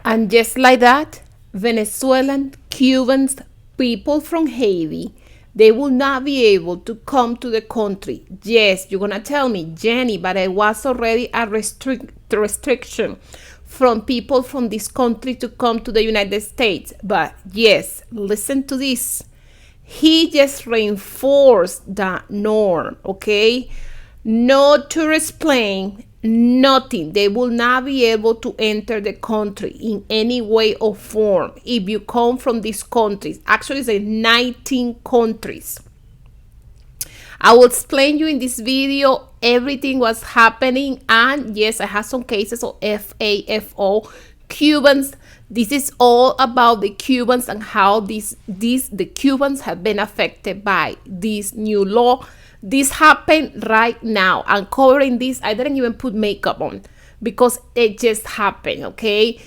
And just like that, Venezuelan, Cubans, people from Haiti, they will not be able to come to the country. Yes, you're going to tell me, Jenny, but it was already a restriction from people from this country to come to the United States. But yes, listen to this. He just reinforced that norm, okay? No tourist plane, nothing. They will not be able to enter the country in any way or form if you come from these countries. Actually, it's 19 countries. I will explain you in this video everything was happening, and yes, I have some cases of FAFO, Cubans. This is all about the Cubans and how the Cubans have been affected by this new law. This happened right now. I'm covering this. I didn't even put makeup on because it just happened, okay?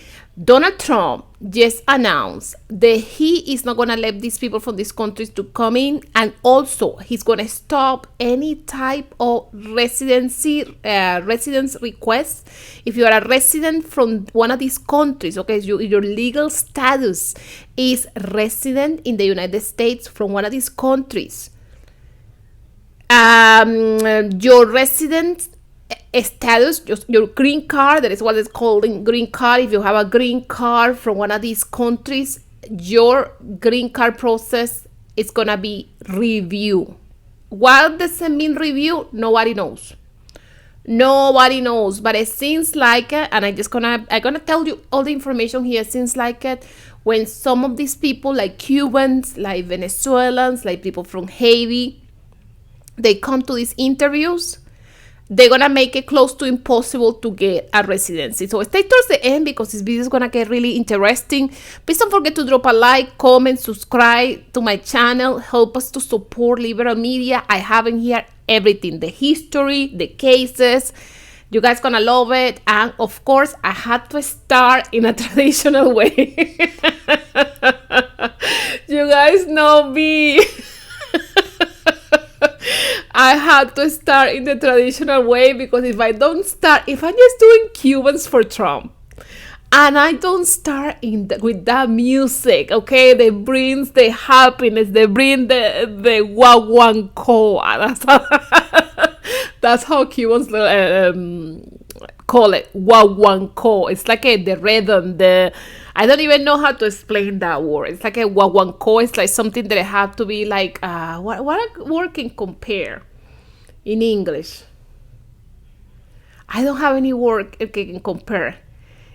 Donald Trump just announced that he is not going to let these people from these countries to come in, and also he's going to stop any type of residence request. If you are a resident from one of these countries, okay, your legal status is resident in the United States from one of these countries. Your resident status, your green card, that is what it's called in green card. If you have a green card from one of these countries, your green card process is gonna be review. What does it mean review? Nobody knows. Nobody knows, but it seems like it, and I'm gonna tell you all the information here. It seems like it when some of these people, like Cubans, like Venezuelans, like people from Haiti, they come to these interviews, they're gonna make it close to impossible to get a residency. So stay towards the end because this video is gonna get really interesting. Please don't forget to drop a like, comment, subscribe to my channel. Help us to support liberal media. I have in here everything, the history, the cases. You guys gonna love it. And of course, I had to start in a traditional way. You guys know me. I had to start in the traditional way because if I'm just doing Cubans for Trump and I don't start with that music, okay, that brings the happiness, they bring the guaguancó. That's how Cubans call it, guaguancó. It's like the rhythm, I don't even know how to explain that word. It's like a guaguancó. It's like something that I have to be like, what word can compare in English? I don't have any word that can compare.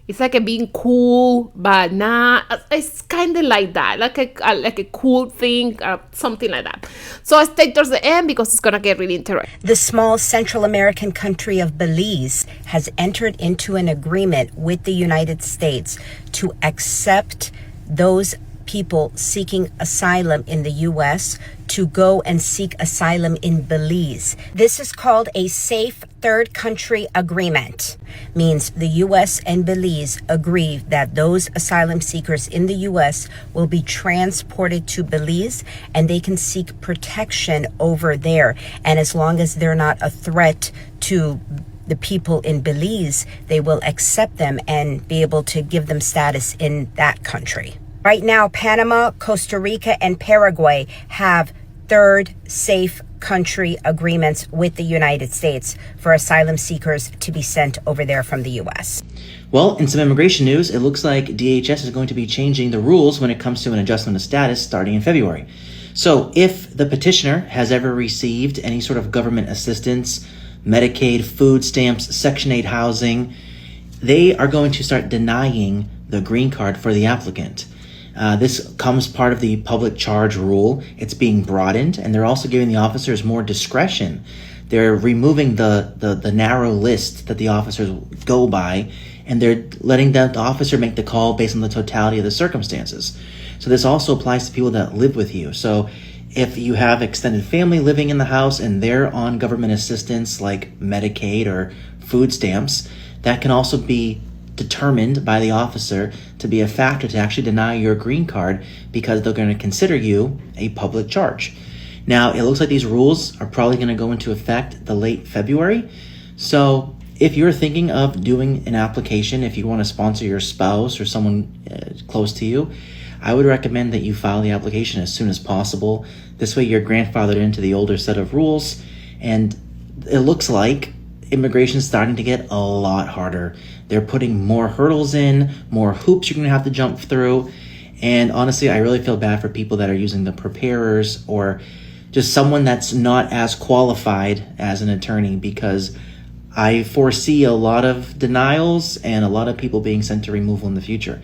It's like a being cool, but not. It's kind of like that, like a cool thing, something like that. So I stay towards the end because it's gonna get really interesting. The small Central American country of Belize has entered into an agreement with the United States to accept those people seeking asylum in the U.S. to go and seek asylum in Belize. This is called a safe third country agreement. Means the U.S. and Belize agree that those asylum seekers in the U.S. will be transported to Belize and they can seek protection over there. And as long as they're not a threat to the people in Belize, they will accept them and be able to give them status in that country. Right now, Panama, Costa Rica, and Paraguay have third safe country agreements with the United States for asylum seekers to be sent over there from the U.S. Well, in some immigration news, it looks like DHS is going to be changing the rules when it comes to an adjustment of status starting in February. So if the petitioner has ever received any sort of government assistance, Medicaid, food stamps, Section 8 housing, they are going to start denying the green card for the applicant. This comes part of the public charge rule. It's being broadened, and they're also giving the officers more discretion. They're removing the narrow list that the officers go by, and they're letting the officer make the call based on the totality of the circumstances. So this also applies to people that live with you. So if you have extended family living in the house and they're on government assistance like Medicaid or food stamps, that can also be determined by the officer to be a factor to actually deny your green card because they're going to consider you a public charge. Now, it looks like these rules are probably going to go into effect the late February. So if you're thinking of doing an application, if you want to sponsor your spouse or someone close to you, I would recommend that you file the application as soon as possible. This way you're grandfathered into the older set of rules, and it looks like immigration is starting to get a lot harder. They're putting more hurdles in, more hoops you're going to have to jump through, and honestly, I really feel bad for people that are using the preparers or just someone that's not as qualified as an attorney, because I foresee a lot of denials and a lot of people being sent to removal in the future.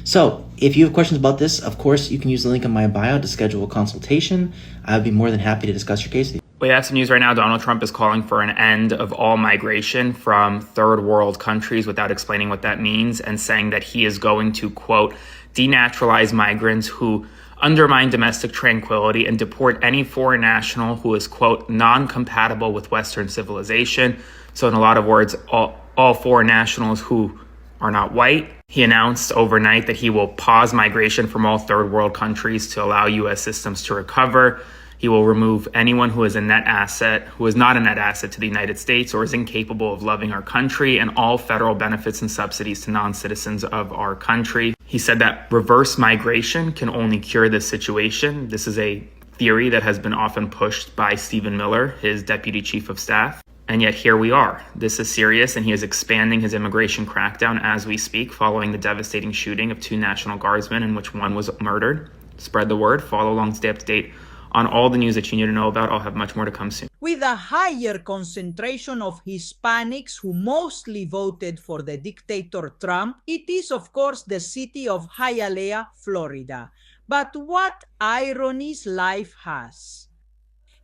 So if you have questions about this, of course, you can use the link in my bio to schedule a consultation. I would be more than happy to discuss your case with you. We have some news right now. Donald Trump is calling for an end of all migration from third world countries without explaining what that means, and saying that he is going to, quote, denaturalize migrants who undermine domestic tranquility and deport any foreign national who is, quote, non-compatible with Western civilization. So in a lot of words, all foreign nationals who are not white. He announced overnight that he will pause migration from all third world countries to allow U.S. systems to recover. He will remove anyone who is not a net asset to the United States or is incapable of loving our country, and all federal benefits and subsidies to non-citizens of our country. He said that reverse migration can only cure this situation. This is a theory that has been often pushed by Stephen Miller, his deputy chief of staff. And yet here we are. This is serious, and he is expanding his immigration crackdown as we speak, following the devastating shooting of 2 National Guardsmen in which one was murdered. Spread the word. Follow along, stay up to date on all the news that you need to know about. I'll have much more to come soon. With a higher concentration of Hispanics who mostly voted for the dictator Trump, it is, of course, the city of Hialeah, Florida. But what ironies life has.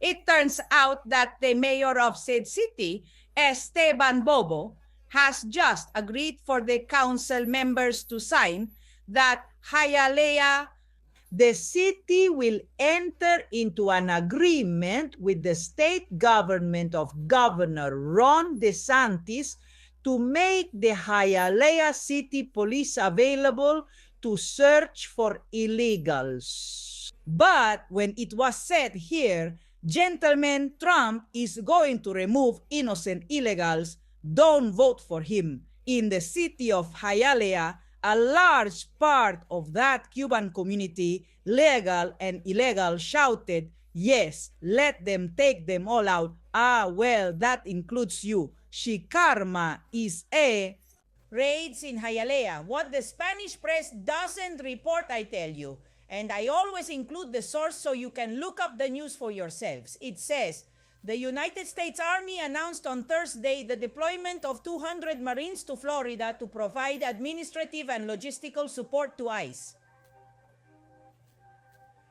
It turns out that the mayor of said city, Esteban Bobo, has just agreed for the council members to sign that Hialeah, the city will enter into an agreement with the state government of Governor Ron DeSantis to make the Hialeah City Police available to search for illegals. But when it was said here, gentleman, Trump is going to remove innocent illegals, don't vote for him. In the city of Hialeah, a large part of that Cuban community, legal and illegal, shouted, yes, let them take them all out. Ah, well, that includes you. Shikarma is a raids in Hialeah. What the Spanish press doesn't report, I tell you. And I always include the source so you can look up the news for yourselves. It says, the United States Army announced on Thursday the deployment of 200 Marines to Florida to provide administrative and logistical support to ICE.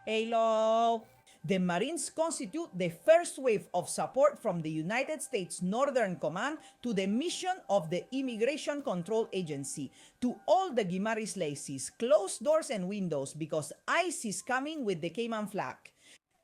Hello. The Marines constitute the first wave of support from the United States Northern Command to the mission of the Immigration Control Agency. To all the Guimaris Laces, close doors and windows because ICE is coming with the Cayman flag.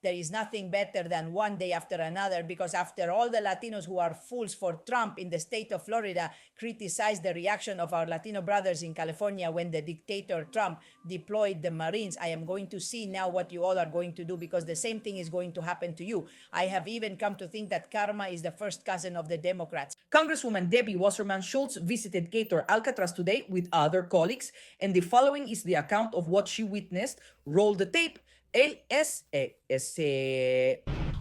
there is nothing better than one day after another, because after all the Latinos who are fools for Trump in the state of Florida criticized the reaction of our Latino brothers in California when the dictator Trump deployed the Marines, I am going to see now what you all are going to do, because the same thing is going to happen to you. I have even come to think that karma is the first cousin of the Democrats. Congresswoman Debbie Wasserman Schultz visited Gator Alcatraz today with other colleagues, and the following is the account of what she witnessed. Roll the tape.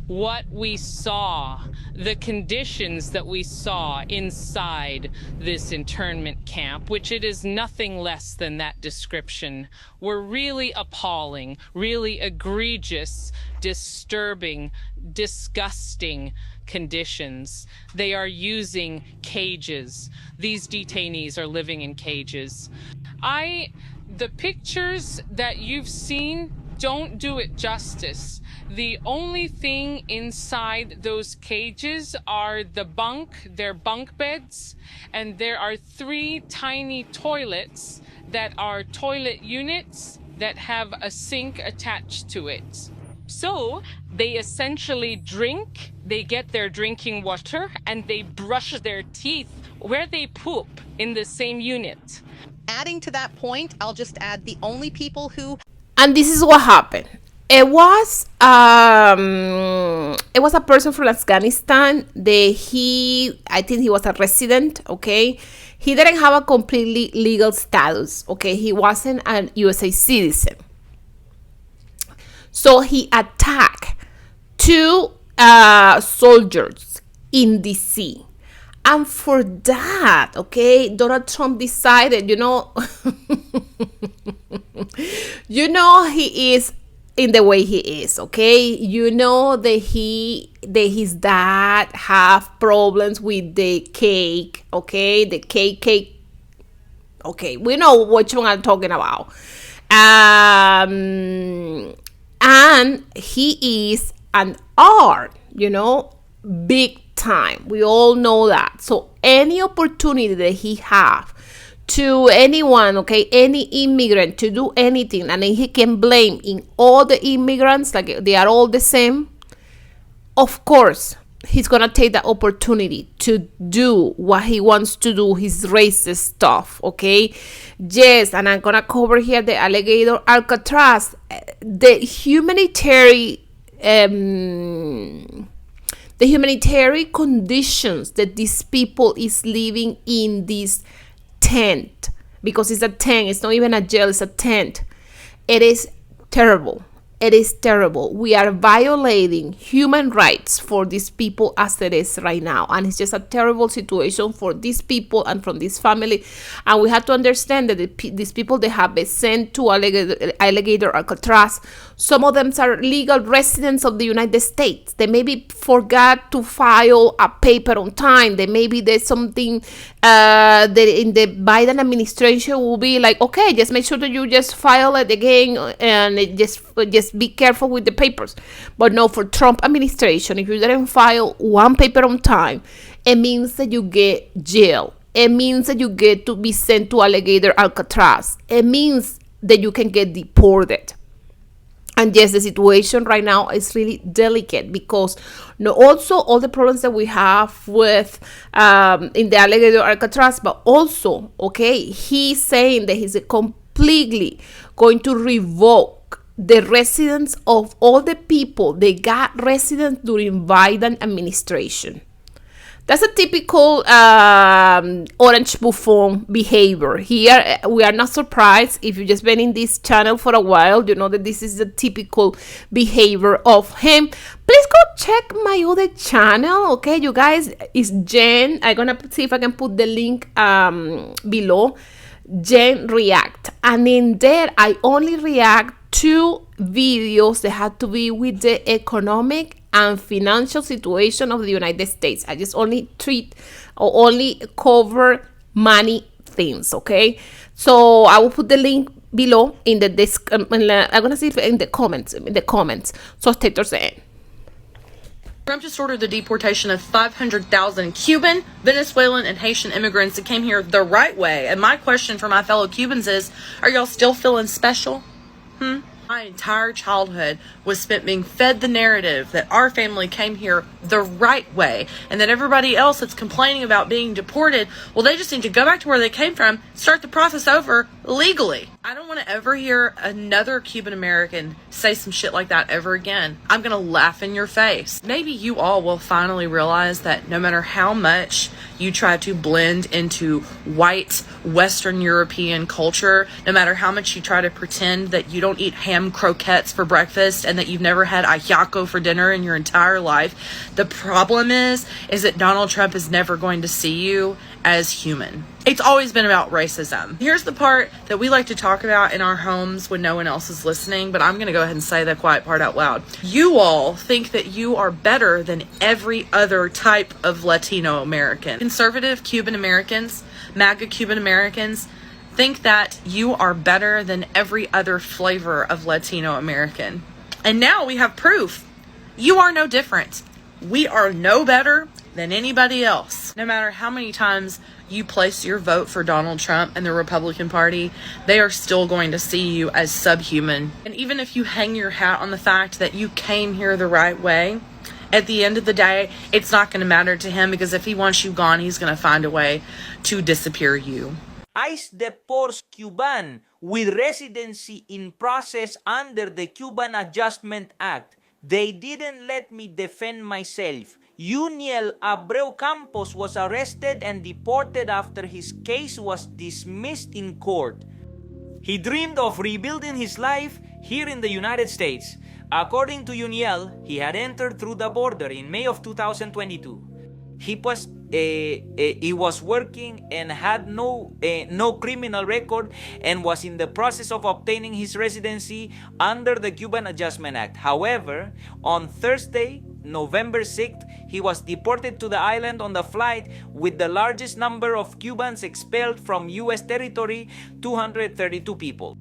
What we saw, the conditions that we saw inside this internment camp, which it is nothing less than that description, were really appalling, really egregious, disturbing, disgusting conditions. They are using cages. These detainees are living in cages. The pictures that you've seen don't do it justice. The only thing inside those cages are their bunk beds, and there are 3 tiny toilets that are toilet units that have a sink attached to it. So they essentially drink, they get their drinking water, and they brush their teeth where they poop in the same unit. Adding to that point, I'll just add the only people who... And this is what happened. It was a person from Afghanistan. I think he was a resident, okay? He didn't have a completely legal status, okay? He wasn't an USA citizen. So he attacked 2 soldiers in DC. And for that, okay, Donald Trump decided, he is in the way he is, okay? That his dad have problems with the cake, okay? The cake. Okay, we know which one I'm talking about. And he is an art, big time. We all know that. So any opportunity that he have to anyone, okay, any immigrant to do anything, and then he can blame in all the immigrants, like they are all the same, of course he's gonna take the opportunity to do what he wants to do, his racist stuff, okay? Yes, and I'm gonna cover here the alligator Alcatraz, the humanitarian conditions that these people is living in this tent, because it's a tent, it's not even a jail, it's a tent. It is terrible. It is terrible. We are violating human rights for these people as it is right now. And it's just a terrible situation for these people and from this family. And we have to understand that these people, they have been sent to alligator Alcatraz. Some of them are legal residents of the United States. They maybe forgot to file a paper on time. They maybe there's something that in the Biden administration will be like, okay, just make sure that you just file it again and just be careful with the papers. But no, for Trump administration, if you didn't file one paper on time, it means that you get jail. It means that you get to be sent to alligator Alcatraz. It means that you can get deported. And yes, the situation right now is really delicate because also all the problems that we have with in the alligator Alcatraz, but also, okay, he's saying that he's completely going to revoke the residence of all the people they got residence during Biden administration. That's a typical orange buffoon behavior. Here, we are not surprised. If you've just been in this channel for a while, you know that this is the typical behavior of him. Please go check my other channel, okay, you guys? It's Jen. I'm going to see if I can put the link below. Jen React. And in there, I only react to videos that have to be with the economic and financial situation of the United States. I just only cover money things, okay? So I will put the link below in the I'm gonna see if in the comments. So stay towards the end. Trump just ordered the deportation of 500,000 Cuban, Venezuelan, and Haitian immigrants that came here the right way. And my question for my fellow Cubans is, are y'all still feeling special? My entire childhood was spent being fed the narrative that our family came here the right way and that everybody else that's complaining about being deported, well, they just need to go back to where they came from, start the process over legally. I don't want to ever hear another Cuban American say some shit like that ever again. I'm going to laugh in your face. Maybe you all will finally realize that no matter how much you try to blend into white Western European culture, no matter how much you try to pretend that you don't eat ham croquettes for breakfast and that you've never had ajiaco for dinner in your entire life, the problem is that Donald Trump is never going to see you as human. It's always been about racism. Here's the part that we like to talk about in our homes when no one else is listening, but I'm going to go ahead and say the quiet part out loud. You all think that you are better than every other type of Latino American. Conservative Cuban Americans, MAGA Cuban Americans, think that you are better than every other flavor of Latino American. And now we have proof. You are no different. We are no better than anybody else. No matter how many times you place your vote for Donald Trump and the Republican Party, they are still going to see you as subhuman. And even if you hang your hat on the fact that you came here the right way, at the end of the day, it's not going to matter to him, because if he wants you gone, he's going to find a way to disappear you. ICE deports Cuban with residency in process under the Cuban Adjustment Act. They didn't let me defend myself. Uniel Abreu Campos was arrested and deported after his case was dismissed in court. He dreamed of rebuilding his life here in the United States. According to Uniel, he had entered through the border in May of 2022. He was working and had no criminal record and was in the process of obtaining his residency under the Cuban Adjustment Act. However, on Thursday, November 6th, he was deported to the island on the flight with the largest number of Cubans expelled from U.S. territory, 232 people.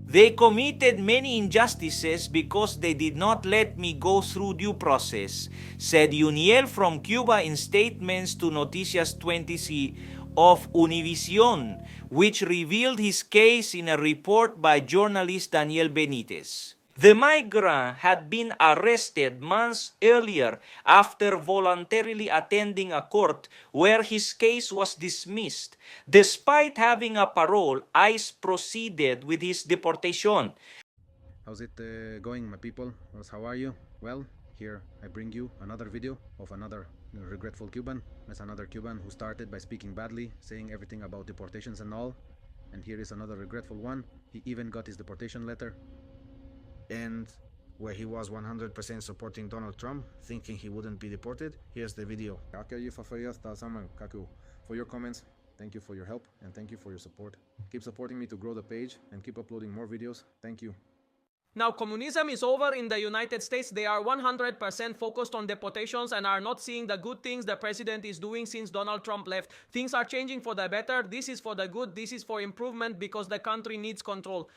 They committed many injustices because they did not let me go through due process, said Uniel from Cuba in statements to Noticias 20 of Univision, which revealed his case in a report by journalist Daniel Benitez. The migrant had been arrested months earlier after voluntarily attending a court where his case was dismissed. Despite having a parole, ICE proceeded with his deportation. How's it going, my people? How are you? Well, here I bring you another video of another regretful Cuban. That's another Cuban who started by speaking badly, saying everything about deportations and all. And here is another regretful one. He even got his deportation letter. And where he was 100% supporting Donald Trump, thinking he wouldn't be deported. Here's the video. For your comments, thank you for your help and thank you for your support. Keep supporting me to grow the page and keep uploading more videos. Thank you. Now, communism is over in the United States. They are 100% focused on deportations and are not seeing the good things the president is doing since Donald Trump left. Things are changing for the better. This is for the good. This is for improvement because the country needs control.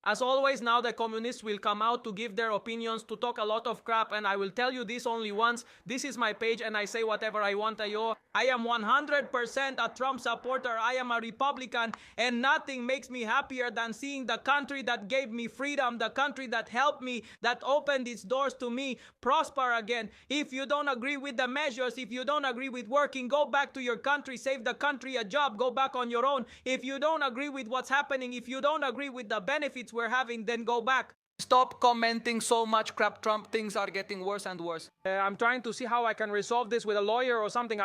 As always, now the communists will come out to give their opinions, to talk a lot of crap, and I will tell you this only once. This is my page and I say whatever I want. I am 100% a Trump supporter. I am a Republican, and nothing makes me happier than seeing the country that gave me freedom, the country that helped me, that opened its doors to me, prosper again. If you don't agree with the measures, if you don't agree with working, go back to your country, save the country a job, go back on your own. If you don't agree with what's happening, if you don't agree with the benefits we're having, then go back. Stop commenting so much crap, Trump. Things are getting worse and worse. I'm trying to see how I can resolve this with a lawyer or something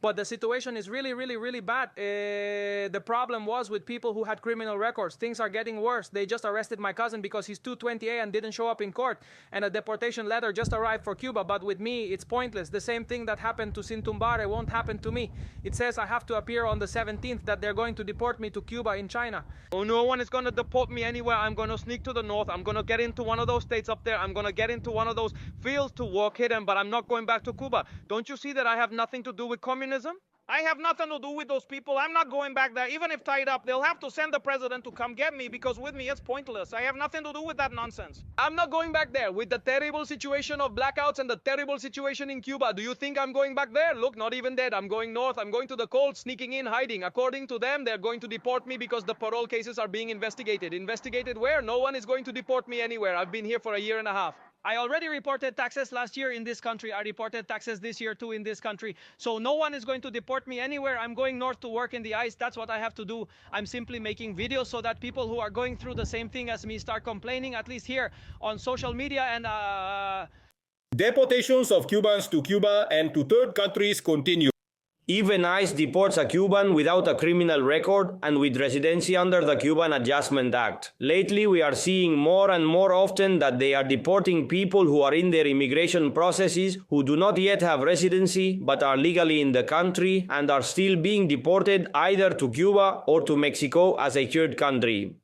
but the situation is really, really, really bad. The problem was with people who had criminal records. Things are getting worse. They just arrested my cousin because he's 220A and didn't show up in court. And a deportation letter just arrived for Cuba. But with me, it's pointless. The same thing that happened to Sintumbare won't happen to me. It says I have to appear on the 17th, that they're going to deport me to Cuba in China. Oh, no one is going to deport me anywhere. I'm going to sneak to the north. I'm going to get into one of those states up there. I'm going to get into one of those fields to work hidden, but I'm not going back to Cuba. Don't you see that I have nothing to do with communism? I have nothing to do with those people. I'm not going back there. Even if tied up, they'll have to send the president to come get me because with me it's pointless. I have nothing to do with that nonsense. I'm not going back there with the terrible situation of blackouts and the terrible situation in Cuba. Do you think I'm going back there? Look, not even dead. I'm going north. I'm going to the cold, sneaking in, hiding. According to them, they're going to deport me because the parole cases are being investigated. Investigated where? No one is going to deport me anywhere. I've been here for a year and a half. I already reported taxes last year in this country. I reported taxes this year too in this country. So no one is going to deport me anywhere. I'm going north to work in the ice. That's what I have to do. I'm simply making videos so that people who are going through the same thing as me start complaining, at least here on social media. And Deportations of Cubans to Cuba and to third countries continue. Even ICE deports a Cuban without a criminal record and with residency under the Cuban Adjustment Act. Lately, we are seeing more and more often that they are deporting people who are in their immigration processes who do not yet have residency but are legally in the country and are still being deported either to Cuba or to Mexico as a third country.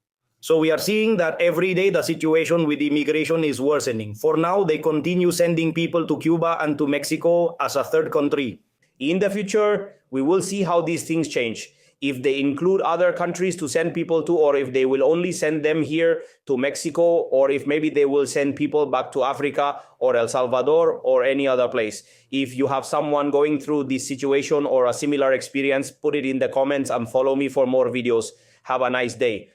So we are seeing that every day the situation with immigration is worsening. For now, they continue sending people to Cuba and to Mexico as a third country. In the future, we will see how these things change. If they include other countries to send people to, or if they will only send them here to Mexico, or if maybe they will send people back to Africa or El Salvador or any other place. If you have someone going through this situation or a similar experience, put it in the comments and follow me for more videos. Have a nice day.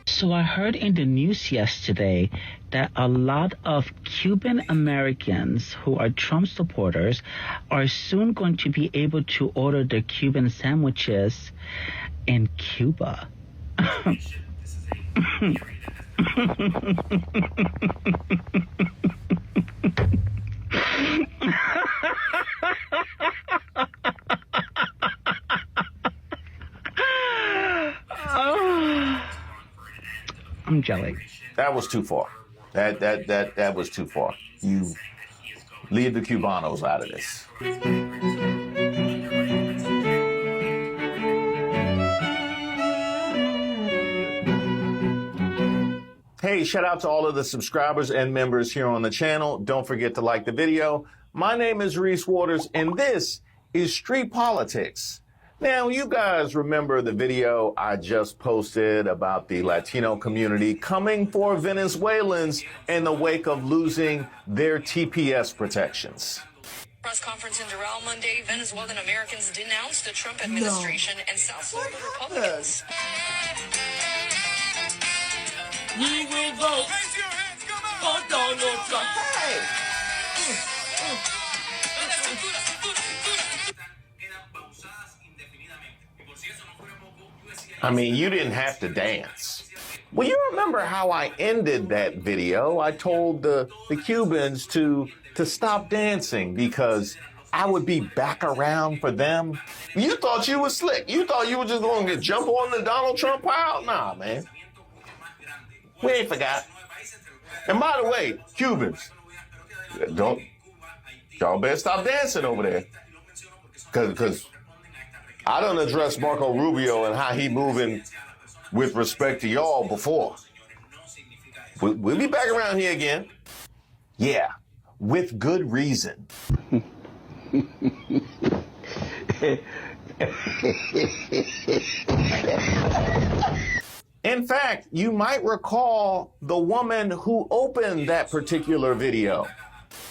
So I heard in the news yesterday that a lot of Cuban Americans who are Trump supporters are soon going to be able to order their Cuban sandwiches in Cuba. I'm jelly. That was too far. That was too far. You leave the Cubanos out of this. Hey, shout out to all of the subscribers and members here on the channel. Don't forget to like the video. My name is Reese Waters, and this is Street Politics. Now, you guys remember the video I just posted about the Latino community coming for Venezuelans in the wake of losing their TPS protections. Press conference in Doral Monday, Venezuelan Americans denounced the Trump administration and South Florida Republicans. We will vote for Donald Trump. Hey! I mean, you didn't have to dance. Well, you remember how I ended that video? I told the Cubans to stop dancing because I would be back around for them. You thought you were slick. You thought you were just going to jump on the Donald Trump pile? Nah, man. We ain't forgot. And by the way, Cubans, y'all better stop dancing over there. Because I done addressed Marco Rubio and how he moving with respect to y'all before. We'll be back around here again. Yeah, with good reason. In fact, you might recall the woman who opened that particular video.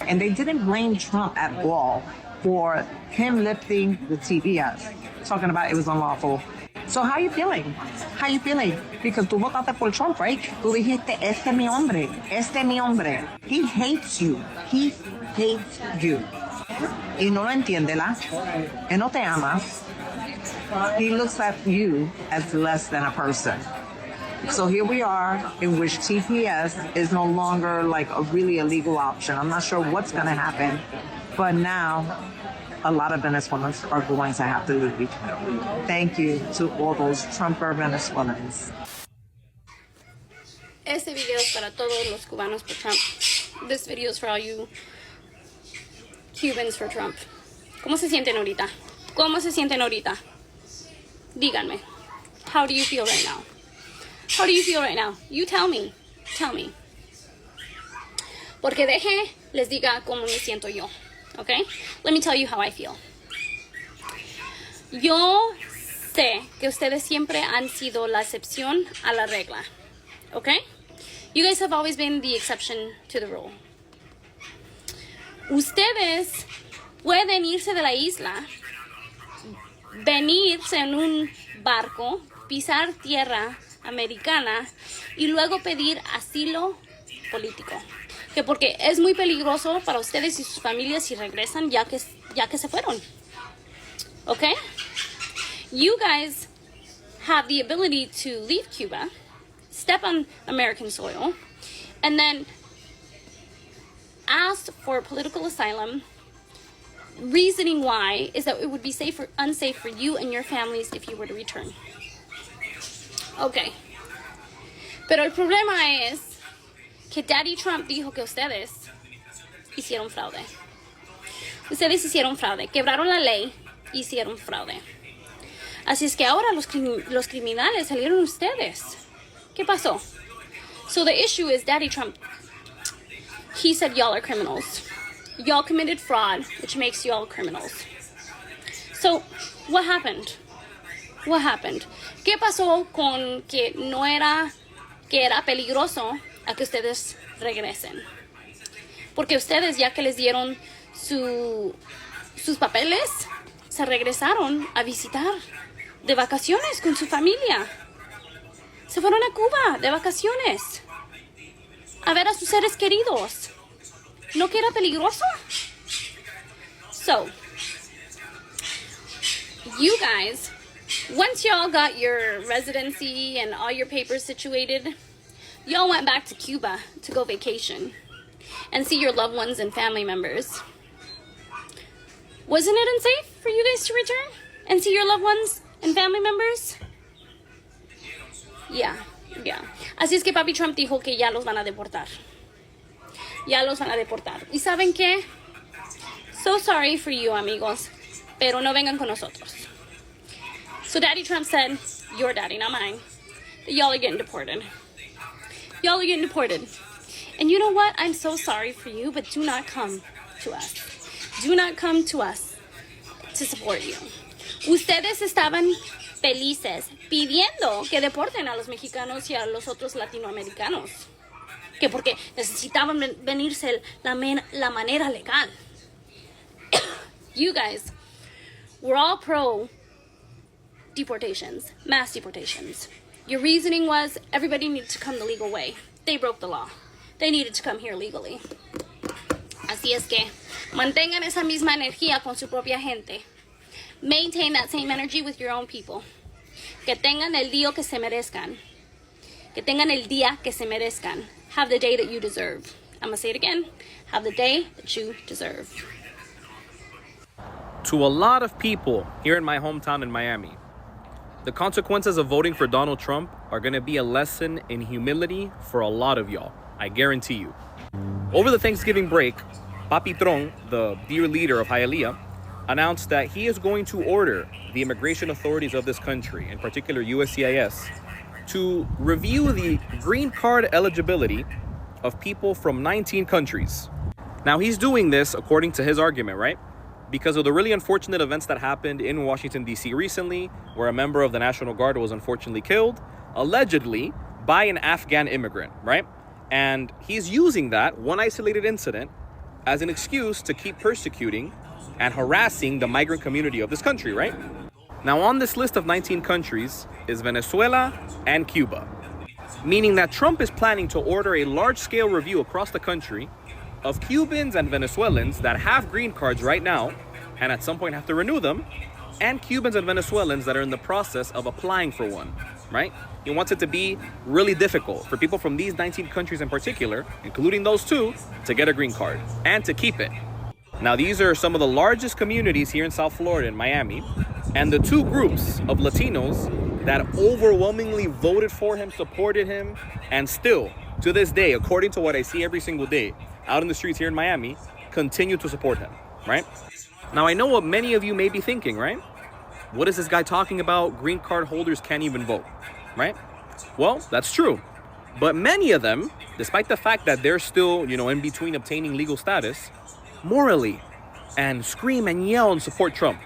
And they didn't blame Trump at all for him lifting the TPS, talking about it was unlawful. So how you feeling? How you feeling? Because tú votaste por Trump, right? Tú dijiste, este mi hombre, este mi hombre. He hates you. He hates you. Y no lo entiende, ¿la? Él no te ama. He looks at you as less than a person. So here we are, in which TPS is no longer like a really illegal option. I'm not sure what's going to happen, but now a lot of Venezuelans are going to have to leave. Thank you to all those Trumper Venezuelans. Este video es para todos los cubanos por Trump. This video is for all you Cubans for Trump. ¿Cómo se sienten ahorita? ¿Cómo se sienten ahorita? Díganme. How do you feel right now? How do you feel right now? You tell me. Tell me. Porque les diga cómo me siento yo. Okay? Let me tell you how I feel. Yo sé que ustedes siempre han sido la excepción a la regla. Okay? You guys have always been the exception to the rule. Ustedes pueden irse de la isla, venirse en un barco, pisar tierra americana y luego pedir asilo político. Que porque es muy peligroso para ustedes y sus familias si regresan ya que se fueron. Okay? You guys have the ability to leave Cuba, step on American soil, and then ask for political asylum. Reasoning why is that it would be unsafe for you and your families if you were to return. Okay. Pero el problema es que Daddy Trump dijo que ustedes hicieron fraude. Ustedes hicieron fraude. Quebraron la ley, hicieron fraude. Así es que ahora los criminales salieron ustedes. ¿Qué pasó? So the issue is Daddy Trump, he said y'all are criminals. Y'all committed fraud, which makes y'all criminals. So, what happened? What happened? ¿Qué pasó con que era peligroso a que ustedes regresen? Porque ustedes, ya que les dieron sus papeles, se regresaron a visitar de vacaciones con su familia. Se fueron a Cuba de vacaciones a ver a sus seres queridos. ¿No que era peligroso? So, you guys, once y'all got your residency and all your papers situated, y'all went back to Cuba to go vacation and see your loved ones and family members. Wasn't it unsafe for you guys to return and see your loved ones and family members? Yeah. Así es que Papi Trump dijo que ya los van a deportar. Ya los van a deportar. ¿Y saben qué? So sorry for you, amigos, pero no vengan con nosotros. So Daddy Trump said, your daddy, not mine, that y'all are getting deported. Y'all are getting deported. And you know what? I'm so sorry for you, but do not come to us. Do not come to us to support you. Ustedes estaban felices pidiendo que deporten a los mexicanos y a los otros latinoamericanos. Que porque necesitaban venirse la manera legal. You guys were all pro deportations, mass deportations. Your reasoning was everybody needed to come the legal way. They broke the law. They needed to come here legally. Así es que mantengan esa misma energía con su propia gente. Maintain that same energy with your own people. Que tengan el día que se merezcan. Que tengan el día que se merezcan. Have the day that you deserve. I'm going to say it again. Have the day that you deserve. To a lot of people here in my hometown in Miami, the consequences of voting for Donald Trump are going to be a lesson in humility for a lot of y'all. I guarantee you. Over the Thanksgiving break, Papi Trong, the dear leader of Hialeah, announced that he is going to order the immigration authorities of this country, in particular USCIS, to review the green card eligibility of people from 19 countries. Now, he's doing this according to his argument, right? Because of the really unfortunate events that happened in Washington, D.C. recently, where a member of the National Guard was unfortunately killed, allegedly by an Afghan immigrant, right? And he's using that one isolated incident as an excuse to keep persecuting and harassing the migrant community of this country, right? Now, on this list of 19 countries is Venezuela and Cuba, meaning that Trump is planning to order a large-scale review across the country of Cubans and Venezuelans that have green cards right now and at some point have to renew them, and Cubans and Venezuelans that are in the process of applying for one, right? He wants it to be really difficult for people from these 19 countries in particular, including those two, to get a green card and to keep it. Now, these are some of the largest communities here in South Florida, in Miami, and the two groups of Latinos that overwhelmingly voted for him, supported him, and still, to this day, according to what I see every single day out in the streets here in Miami, continue to support him, right? Now, I know what many of you may be thinking, right? What is this guy talking about? Green card holders can't even vote, right? Well, that's true. But many of them, despite the fact that they're still, in between obtaining legal status, morally, and scream and yell and support Trump,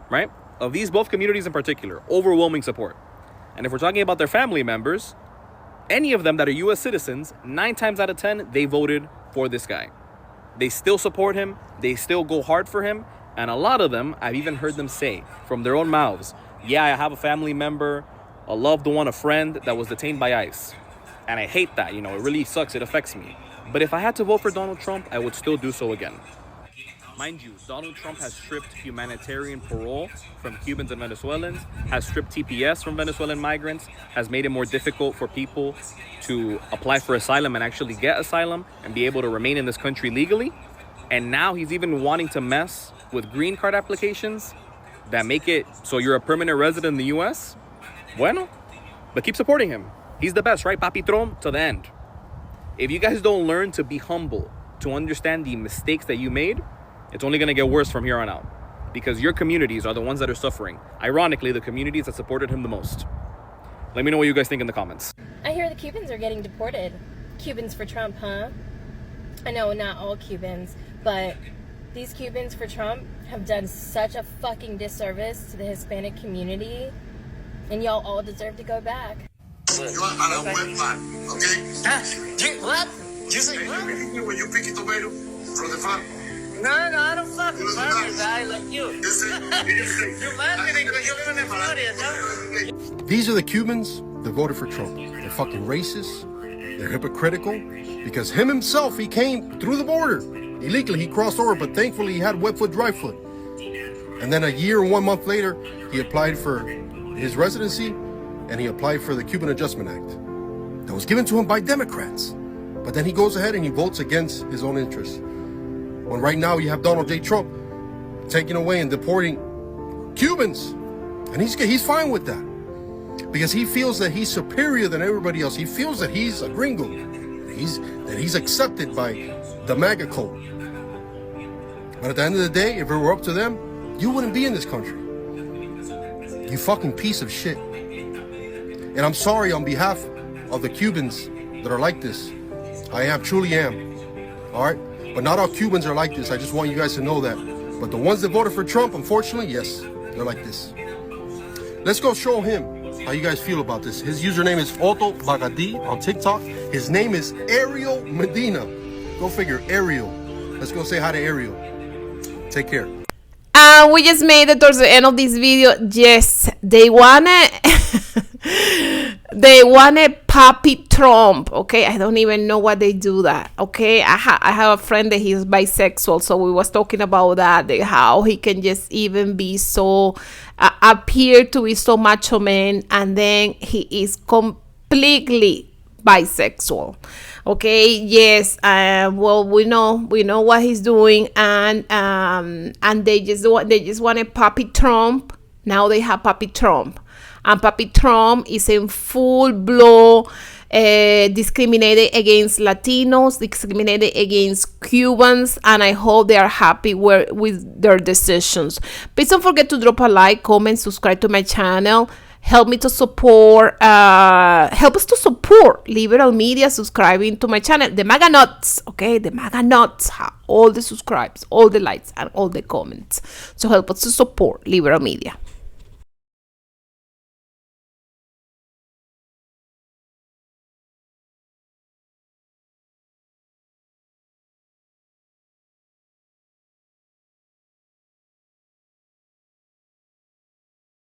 right? Of these both communities in particular, overwhelming support. And if we're talking about their family members, any of them that are U.S. citizens, 9 times out of 10, they voted for this guy. They still support him. They still go hard for him. And a lot of them, I've even heard them say from their own mouths, yeah, I have a family member, a loved one, a friend that was detained by ICE. And I hate that, it really sucks, it affects me. But if I had to vote for Donald Trump, I would still do so again. Mind you, Donald Trump has stripped humanitarian parole from Cubans and Venezuelans, has stripped TPS from Venezuelan migrants, has made it more difficult for people to apply for asylum and actually get asylum and be able to remain in this country legally. And now he's even wanting to mess with green card applications that make it so you're a permanent resident in the US. Bueno, but keep supporting him. He's the best, right? Papi Trump to the end. If you guys don't learn to be humble, to understand the mistakes that you made, it's only going to get worse from here on out. Because your communities are the ones that are suffering. Ironically, the communities that supported him the most. Let me know what you guys think in the comments. I hear the Cubans are getting deported. Cubans for Trump, huh? I know not all Cubans, but these Cubans for Trump have done such a fucking disservice to the Hispanic community, and y'all all deserve to go back. You're on a wet mat, okay? What? You say what? When you pick tomato from the farm. No, I don't fucking farm a guy like you. You're marketing because you live in Florida, no? These are the Cubans that voted for Trump. They're fucking racist. They're hypocritical. Because him himself, he came through the border. Illegally, he crossed over, but thankfully he had wet foot, dry foot. And then a year and 1 month later, he applied for his residency, and he applied for the Cuban Adjustment Act that was given to him by Democrats. But then he goes ahead and he votes against his own interests. When right now you have Donald J. Trump taking away and deporting Cubans. And he's fine with that. Because he feels that he's superior than everybody else. He feels that he's a gringo. That he's accepted by the MAGA cult. But at the end of the day, if it were up to them, you wouldn't be in this country. You fucking piece of shit. And I'm sorry on behalf of the Cubans that are like this. I truly am. All right? But not all Cubans are like this. I just want you guys to know that. But the ones that voted for Trump, unfortunately, yes, they're like this. Let's go show him how you guys feel about this. His username is Otto Bagadi on TikTok. His name is Ariel Medina. Go figure, Ariel. Let's go say hi to Ariel. Take care. We just made it towards the end of this video. Yes, they wanted Papi Trump. Okay, I don't even know why they do that. Okay, I have a friend that he's bisexual, so we was talking about that, how he can just even be so appear to be so macho man, and then he is completely bisexual. Okay, yes, well, we know what he's doing, and they just wanted Papi Trump. Now they have Papi Trump, and Papi Trump is in full blow discriminated against Latinos, discriminated against Cubans, and I hope they are happy with their decisions. Please don't forget to drop a like, comment, subscribe to my channel. Help me to support, help us to support liberal media, subscribing to my channel. The MAGA Nuts, okay? The MAGA Nuts have all the subscribes, all the likes, and all the comments. So help us to support liberal media.